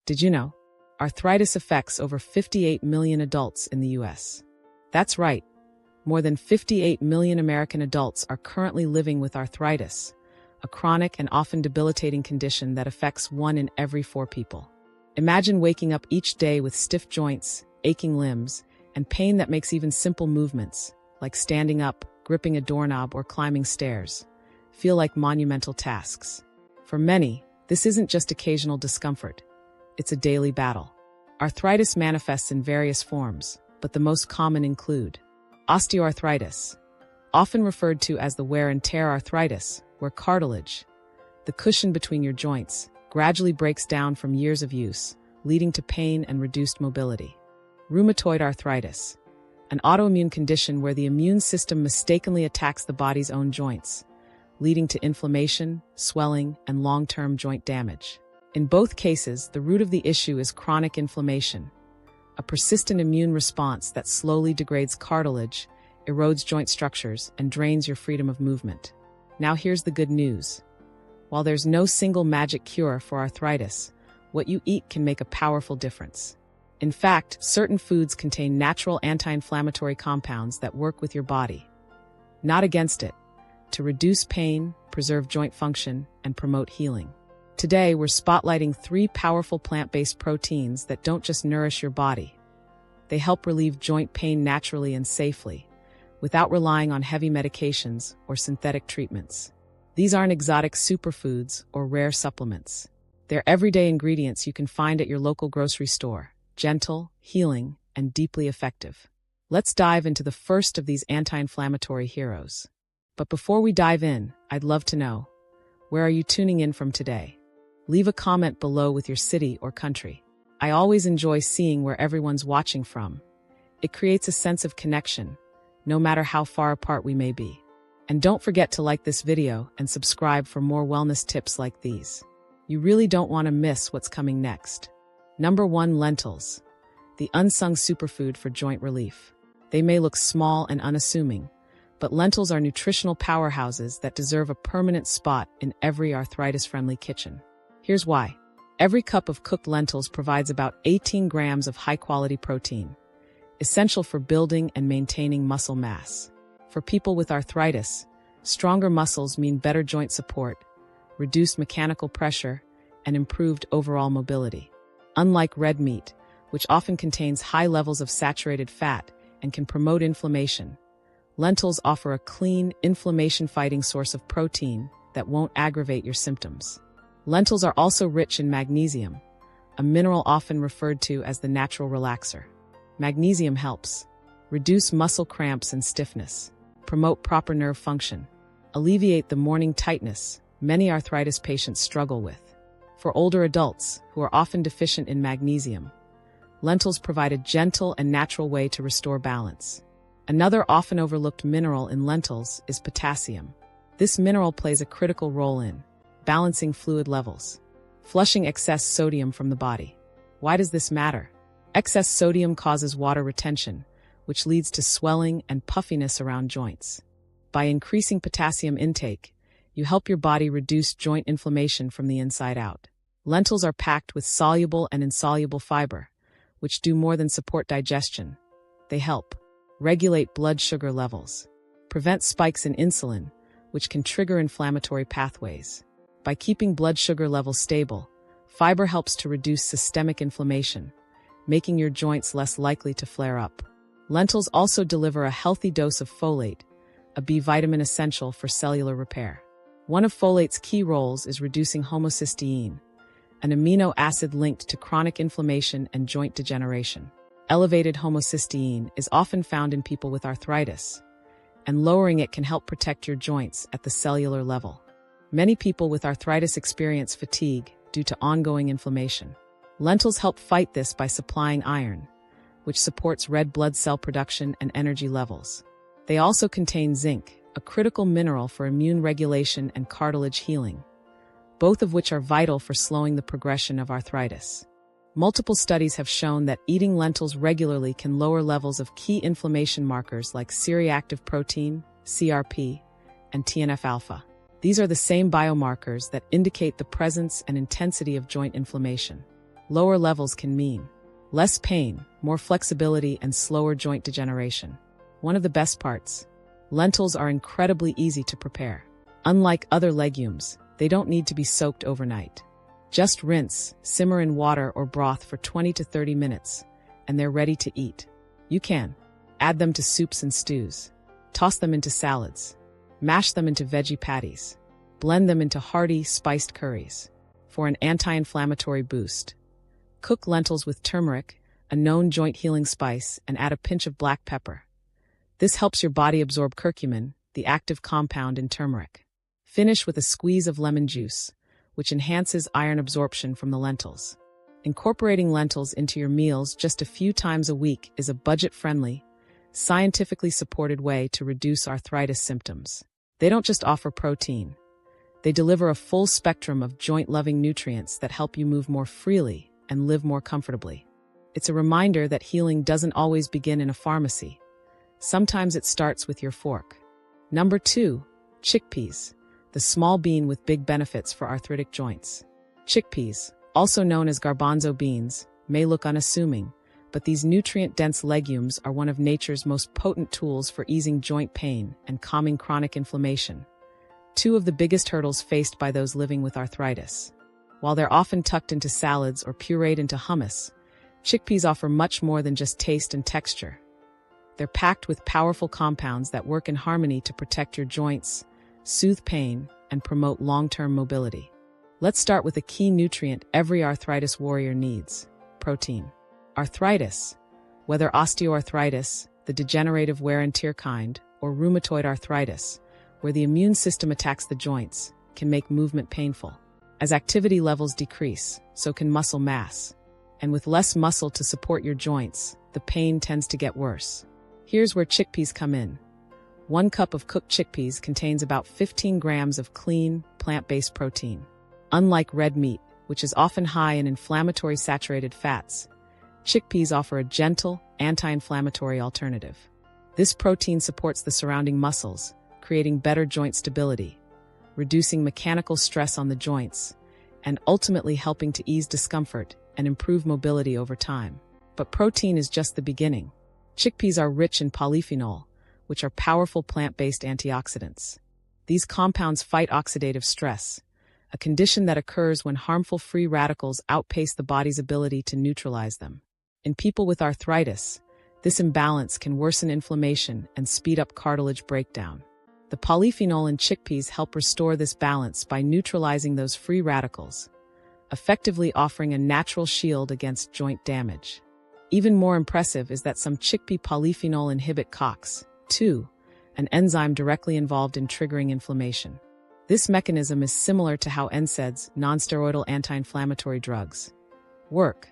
Did you know? Arthritis affects over 58 million adults in the US. That's right. More than 58 million American adults are currently living with arthritis, a chronic and often debilitating condition that affects 1 in every 4 people. Imagine waking up each day with stiff joints, aching limbs, and pain that makes even simple movements, like standing up, gripping a doorknob, or climbing stairs, feel like monumental tasks. For many, this isn't just occasional discomfort. It's a daily battle. Arthritis manifests in various forms, but the most common include osteoarthritis, often referred to as the wear and tear arthritis, where cartilage, the cushion between your joints, gradually breaks down from years of use, leading to pain and reduced mobility. Rheumatoid arthritis, an autoimmune condition where the immune system mistakenly attacks the body's own joints, leading to inflammation, swelling, and long-term joint damage. In both cases, the root of the issue is chronic inflammation, a persistent immune response that slowly degrades cartilage, erodes joint structures, and drains your freedom of movement. Now here's the good news. While there's no single magic cure for arthritis, what you eat can make a powerful difference. In fact, certain foods contain natural anti-inflammatory compounds that work with your body, not against it, to reduce pain, preserve joint function, and promote healing. Today, we're spotlighting 3 powerful plant-based proteins that don't just nourish your body. They help relieve joint pain naturally and safely, without relying on heavy medications or synthetic treatments. These aren't exotic superfoods or rare supplements. They're everyday ingredients you can find at your local grocery store, gentle, healing, and deeply effective. Let's dive into the first of these anti-inflammatory heroes. But before we dive in, I'd love to know, where are you tuning in from today? Leave a comment below with your city or country. I always enjoy seeing where everyone's watching from. It creates a sense of connection, no matter how far apart we may be. And don't forget to like this video and subscribe for more wellness tips like these. You really don't want to miss what's coming next. Number 1, lentils, the unsung superfood for joint relief. They may look small and unassuming, but lentils are nutritional powerhouses that deserve a permanent spot in every arthritis-friendly kitchen. Here's why. Every cup of cooked lentils provides about 18 grams of high-quality protein, essential for building and maintaining muscle mass. For people with arthritis, stronger muscles mean better joint support, reduced mechanical pressure, and improved overall mobility. Unlike red meat, which often contains high levels of saturated fat and can promote inflammation, lentils offer a clean, inflammation-fighting source of protein that won't aggravate your symptoms. Lentils are also rich in magnesium, a mineral often referred to as the natural relaxer. Magnesium helps reduce muscle cramps and stiffness, promote proper nerve function, alleviate the morning tightness many arthritis patients struggle with. For older adults, who are often deficient in magnesium, lentils provide a gentle and natural way to restore balance. Another often overlooked mineral in lentils is potassium. This mineral plays a critical role in balancing fluid levels, flushing excess sodium from the body. Why does this matter? Excess sodium causes water retention, which leads to swelling and puffiness around joints. By increasing potassium intake, you help your body reduce joint inflammation from the inside out. Lentils are packed with soluble and insoluble fiber, which do more than support digestion. They help regulate blood sugar levels, prevent spikes in insulin, which can trigger inflammatory pathways. By keeping blood sugar levels stable, fiber helps to reduce systemic inflammation, making your joints less likely to flare up. Lentils also deliver a healthy dose of folate, a B vitamin essential for cellular repair. One of folate's key roles is reducing homocysteine, an amino acid linked to chronic inflammation and joint degeneration. Elevated homocysteine is often found in people with arthritis, and lowering it can help protect your joints at the cellular level. Many people with arthritis experience fatigue due to ongoing inflammation. Lentils help fight this by supplying iron, which supports red blood cell production and energy levels. They also contain zinc, a critical mineral for immune regulation and cartilage healing, both of which are vital for slowing the progression of arthritis. Multiple studies have shown that eating lentils regularly can lower levels of key inflammation markers like C-reactive protein, CRP, and TNF-alpha. These are the same biomarkers that indicate the presence and intensity of joint inflammation. Lower levels can mean less pain, more flexibility, and slower joint degeneration. One of the best parts: lentils are incredibly easy to prepare. Unlike other legumes, they don't need to be soaked overnight. Just rinse, simmer in water or broth for 20 to 30 minutes, and they're ready to eat. You can add them to soups and stews, toss them into salads, mash them into veggie patties, blend them into hearty, spiced curries. For an anti-inflammatory boost, cook lentils with turmeric, a known joint-healing spice, and add a pinch of black pepper. This helps your body absorb curcumin, the active compound in turmeric. Finish with a squeeze of lemon juice, which enhances iron absorption from the lentils. Incorporating lentils into your meals just a few times a week is a budget-friendly, scientifically supported way to reduce arthritis symptoms. They don't just offer protein. They deliver a full spectrum of joint-loving nutrients that help you move more freely and live more comfortably. It's a reminder that healing doesn't always begin in a pharmacy. Sometimes it starts with your fork. Number 2, chickpeas, the small bean with big benefits for arthritic joints. Chickpeas, also known as garbanzo beans, may look unassuming, but these nutrient-dense legumes are one of nature's most potent tools for easing joint pain and calming chronic inflammation. Two of the biggest hurdles faced by those living with arthritis. While they're often tucked into salads or pureed into hummus, chickpeas offer much more than just taste and texture. They're packed with powerful compounds that work in harmony to protect your joints, soothe pain, and promote long-term mobility. Let's start with a key nutrient every arthritis warrior needs: protein. Arthritis, whether osteoarthritis, the degenerative wear and tear kind, or rheumatoid arthritis, where the immune system attacks the joints, can make movement painful. As activity levels decrease, so can muscle mass. And with less muscle to support your joints, the pain tends to get worse. Here's where chickpeas come in. 1 cup of cooked chickpeas contains about 15 grams of clean, plant-based protein. Unlike red meat, which is often high in inflammatory saturated fats, chickpeas offer a gentle, anti-inflammatory alternative. This protein supports the surrounding muscles, creating better joint stability, reducing mechanical stress on the joints, and ultimately helping to ease discomfort and improve mobility over time. But protein is just the beginning. Chickpeas are rich in polyphenol, which are powerful plant-based antioxidants. These compounds fight oxidative stress, a condition that occurs when harmful free radicals outpace the body's ability to neutralize them. In people with arthritis, this imbalance can worsen inflammation and speed up cartilage breakdown. The polyphenol in chickpeas help restore this balance by neutralizing those free radicals, effectively offering a natural shield against joint damage. Even more impressive is that some chickpea polyphenol inhibit COX-2, an enzyme directly involved in triggering inflammation. This mechanism is similar to how NSAIDs, non-steroidal anti-inflammatory drugs, work,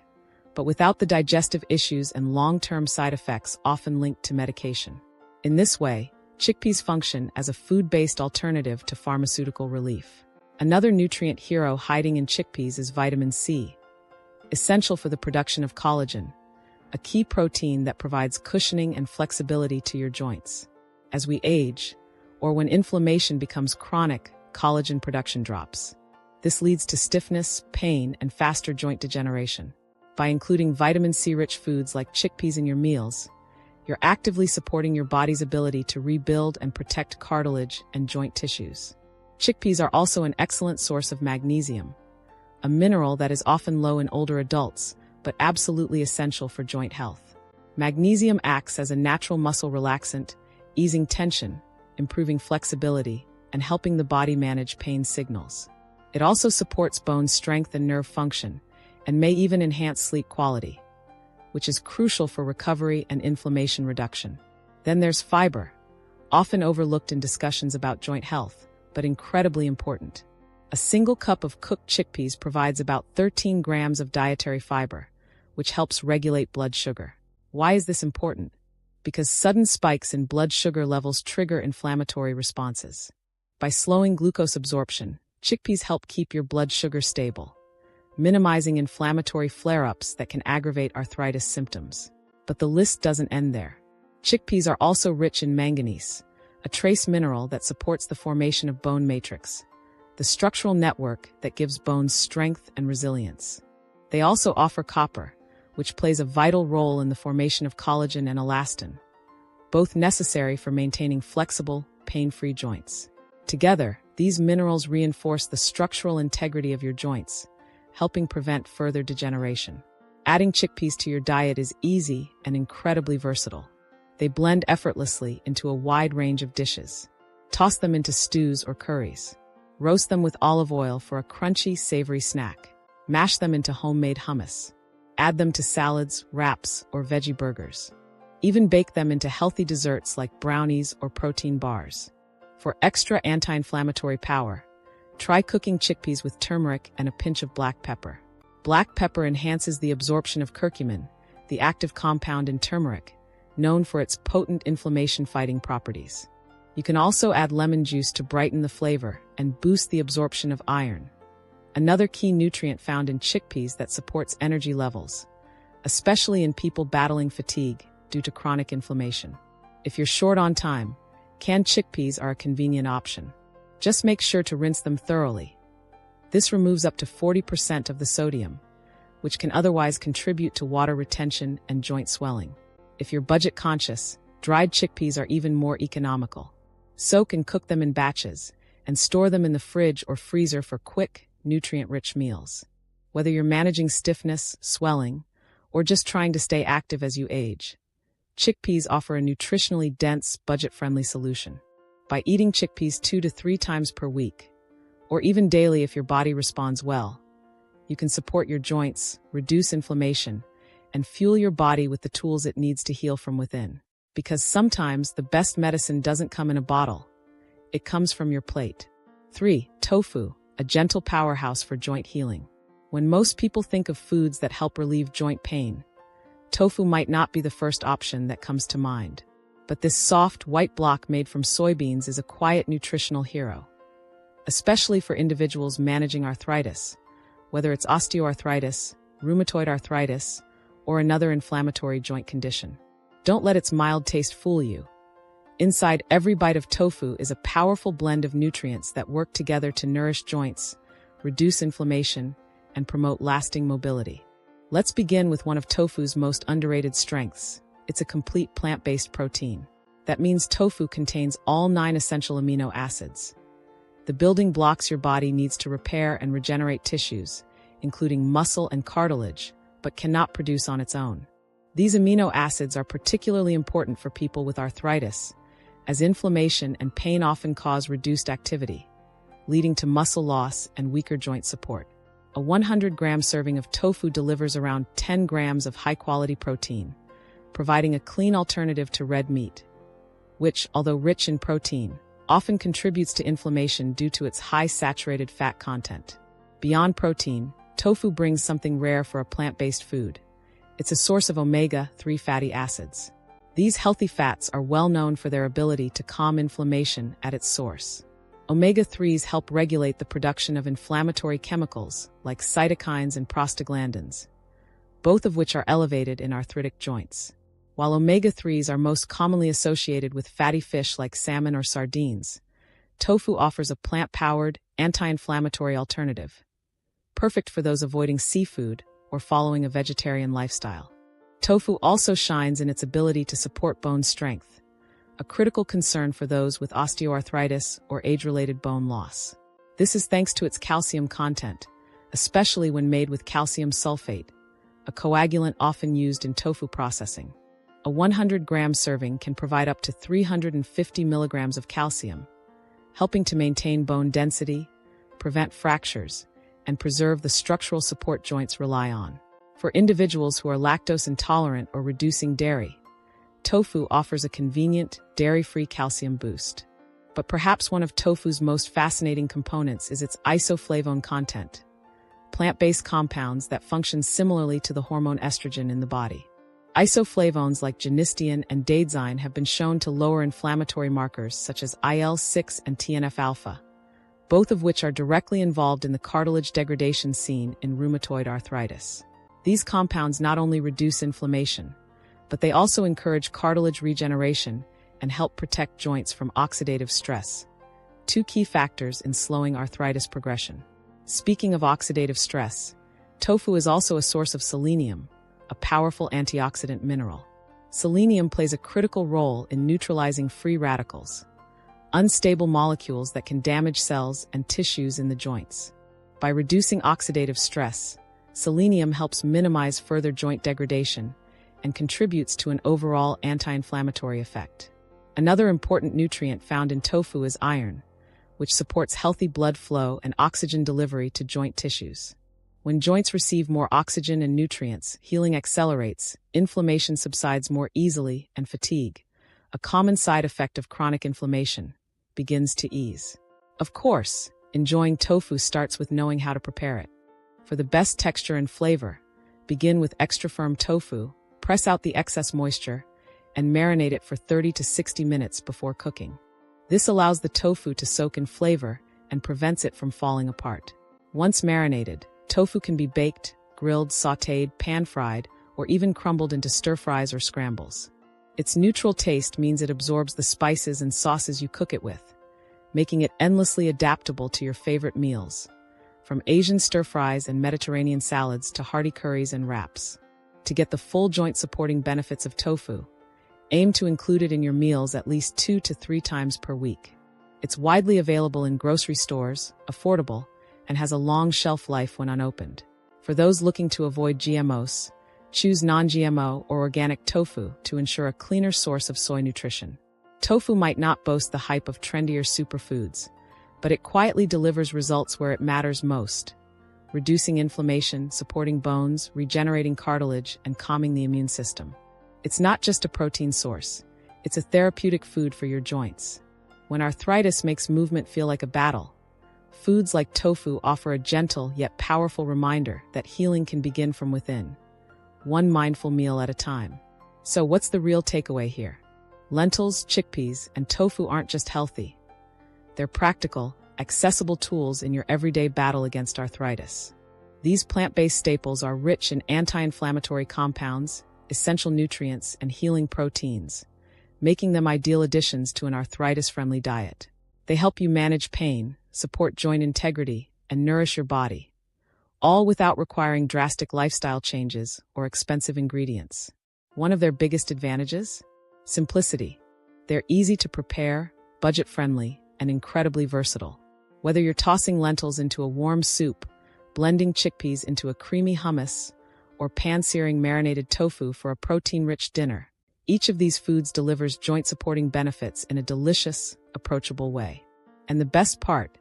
but without the digestive issues and long-term side effects often linked to medication. In this way, chickpeas function as a food-based alternative to pharmaceutical relief. Another nutrient hero hiding in chickpeas is vitamin C, essential for the production of collagen, a key protein that provides cushioning and flexibility to your joints. As we age, or when inflammation becomes chronic, collagen production drops. This leads to stiffness, pain, and faster joint degeneration. By including vitamin C-rich foods like chickpeas in your meals, you're actively supporting your body's ability to rebuild and protect cartilage and joint tissues. Chickpeas are also an excellent source of magnesium, a mineral that is often low in older adults, but absolutely essential for joint health. Magnesium acts as a natural muscle relaxant, easing tension, improving flexibility, and helping the body manage pain signals. It also supports bone strength and nerve function, and may even enhance sleep quality, which is crucial for recovery and inflammation reduction. Then there's fiber, often overlooked in discussions about joint health, but incredibly important. A single cup of cooked chickpeas provides about 13 grams of dietary fiber, which helps regulate blood sugar. Why is this important? Because sudden spikes in blood sugar levels trigger inflammatory responses. By slowing glucose absorption, chickpeas help keep your blood sugar stable, minimizing inflammatory flare-ups that can aggravate arthritis symptoms. But the list doesn't end there. Chickpeas are also rich in manganese, a trace mineral that supports the formation of bone matrix, the structural network that gives bones strength and resilience. They also offer copper, which plays a vital role in the formation of collagen and elastin, both necessary for maintaining flexible, pain-free joints. Together, these minerals reinforce the structural integrity of your joints, helping prevent further degeneration. Adding chickpeas to your diet is easy and incredibly versatile. They blend effortlessly into a wide range of dishes. Toss them into stews or curries. Roast them with olive oil for a crunchy, savory snack. Mash them into homemade hummus. Add them to salads, wraps, or veggie burgers. Even bake them into healthy desserts like brownies or protein bars. For extra anti-inflammatory power, try cooking chickpeas with turmeric and a pinch of black pepper. Black pepper enhances the absorption of curcumin, the active compound in turmeric, known for its potent inflammation-fighting properties. You can also add lemon juice to brighten the flavor and boost the absorption of iron, another key nutrient found in chickpeas that supports energy levels, especially in people battling fatigue due to chronic inflammation. If you're short on time, canned chickpeas are a convenient option. Just make sure to rinse them thoroughly. This removes up to 40% of the sodium, which can otherwise contribute to water retention and joint swelling. If you're budget conscious, dried chickpeas are even more economical. Soak and cook them in batches, and store them in the fridge or freezer for quick, nutrient-rich meals. Whether you're managing stiffness, swelling, or just trying to stay active as you age, chickpeas offer a nutritionally dense, budget-friendly solution. By eating chickpeas 2 to 3 times per week, or even daily if your body responds well, you can support your joints, reduce inflammation, and fuel your body with the tools it needs to heal from within. Because sometimes the best medicine doesn't come in a bottle. It comes from your plate. 3. Tofu, a gentle powerhouse for joint healing. When most people think of foods that help relieve joint pain, tofu might not be the first option that comes to mind. But this soft, white block made from soybeans is a quiet nutritional hero, especially for individuals managing arthritis, whether it's osteoarthritis, rheumatoid arthritis, or another inflammatory joint condition. Don't let its mild taste fool you. Inside every bite of tofu is a powerful blend of nutrients that work together to nourish joints, reduce inflammation, and promote lasting mobility. Let's begin with one of tofu's most underrated strengths. It's a complete plant-based protein. That means tofu contains all 9 essential amino acids, the building blocks your body needs to repair and regenerate tissues, including muscle and cartilage, but cannot produce on its own. These amino acids are particularly important for people with arthritis, as inflammation and pain often cause reduced activity, leading to muscle loss and weaker joint support. A 100-gram serving of tofu delivers around 10 grams of high-quality protein, providing a clean alternative to red meat, which, although rich in protein, often contributes to inflammation due to its high saturated fat content. Beyond tofu brings something rare for a plant-based food. It's a source of omega-3 fatty acids. These healthy fats are well known for their ability to calm inflammation at its source. Omega-3s help regulate the production of inflammatory chemicals like cytokines and prostaglandins, both of which are elevated in arthritic joints. While omega-3s are most commonly associated with fatty fish like salmon or sardines, tofu offers a plant-powered, anti-inflammatory alternative, perfect for those avoiding seafood or following a vegetarian lifestyle. Tofu also shines in its ability to support bone strength, a critical concern for those with osteoarthritis or age-related bone loss. This is thanks to its calcium content, especially when made with calcium sulfate, a coagulant often used in tofu processing. A 100-gram serving can provide up to 350 milligrams of calcium, helping to maintain bone density, prevent fractures, and preserve the structural support joints rely on. For individuals who are lactose intolerant or reducing dairy, tofu offers a convenient, dairy-free calcium boost. But perhaps one of tofu's most fascinating components is its isoflavone content, plant-based compounds that function similarly to the hormone estrogen in the body. Isoflavones like genistein and daidzein have been shown to lower inflammatory markers such as IL-6 and TNF-alpha, both of which are directly involved in the cartilage degradation seen in rheumatoid arthritis. These compounds not only reduce inflammation, but they also encourage cartilage regeneration and help protect joints from oxidative stress, 2 key factors in slowing arthritis progression. Speaking of oxidative stress, Tofu is also a source of selenium, a powerful antioxidant mineral. Selenium plays a critical role in neutralizing free radicals, unstable molecules that can damage cells and tissues in the joints. By reducing oxidative stress, selenium helps minimize further joint degradation and contributes to an overall anti-inflammatory effect. Another important nutrient found in tofu is iron, which supports healthy blood flow and oxygen delivery to joint tissues. When joints receive more oxygen and nutrients, healing accelerates, inflammation subsides more easily, and fatigue, a common side effect of chronic inflammation, begins to ease. Of course, enjoying tofu starts with knowing how to prepare it. For the best texture and flavor, begin with extra firm tofu, press out the excess moisture, and marinate it for 30 to 60 minutes before cooking. This allows the tofu to soak in flavor and prevents it from falling apart. Once marinated, tofu can be baked, grilled, sautéed, pan-fried, or even crumbled into stir-fries or scrambles. Its neutral taste means it absorbs the spices and sauces you cook it with, making it endlessly adaptable to your favorite meals, from Asian stir-fries and Mediterranean salads to hearty curries and wraps. To get the full joint-supporting benefits of tofu, aim to include it in your meals at least 2 to 3 times per week. It's widely available in grocery stores, affordable, and has a long shelf life when unopened. For those looking to avoid GMOs, choose non-GMO or organic tofu to ensure a cleaner source of soy nutrition. Tofu might not boast the hype of trendier superfoods, but it quietly delivers results where it matters most: reducing inflammation, supporting bones, regenerating cartilage, and calming the immune system. It's not just a protein source, it's a therapeutic food for your joints. When arthritis makes movement feel like a battle, foods like tofu offer a gentle yet powerful reminder that healing can begin from within, one mindful meal at a time. So what's the real takeaway here? Lentils, chickpeas, and tofu aren't just healthy. They're practical, accessible tools in your everyday battle against arthritis. These plant-based staples are rich in anti-inflammatory compounds, essential nutrients, and healing proteins, making them ideal additions to an arthritis-friendly diet. They help you manage pain, support joint integrity, and nourish your body, all without requiring drastic lifestyle changes or expensive ingredients. One of their biggest advantages? Simplicity. They're easy to prepare, budget-friendly, and incredibly versatile. Whether you're tossing lentils into a warm soup, blending chickpeas into a creamy hummus, or pan-searing marinated tofu for a protein-rich dinner, each of these foods delivers joint-supporting benefits in a delicious, approachable way. And the best part,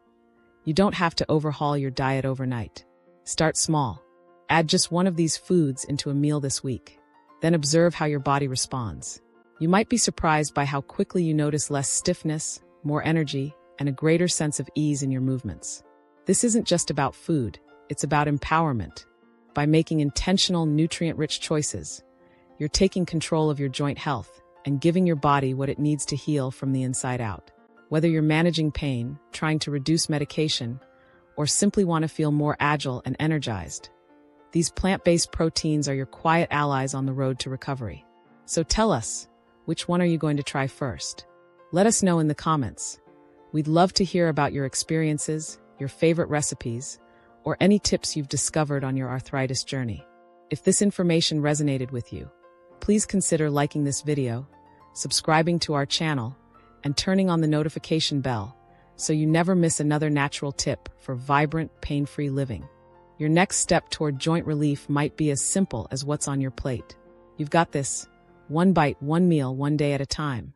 you don't have to overhaul your diet overnight. Start small. Add just one of these foods into a meal this week. Then observe how your body responds. You might be surprised by how quickly you notice less stiffness, more energy, and a greater sense of ease in your movements. This isn't just about food, it's about empowerment. By making intentional, nutrient-rich choices, you're taking control of your joint health and giving your body what it needs to heal from the inside out. Whether you're managing pain, trying to reduce medication, or simply want to feel more agile and energized, these plant-based proteins are your quiet allies on the road to recovery. So tell us, which one are you going to try first? Let us know in the comments. We'd love to hear about your experiences, your favorite recipes, or any tips you've discovered on your arthritis journey. If this information resonated with you, please consider liking this video, subscribing to our channel, and turning on the notification bell so you never miss another natural tip for vibrant, pain-free living. Your next step toward joint relief might be as simple as what's on your plate. You've got this. One bite, one meal, one day at a time.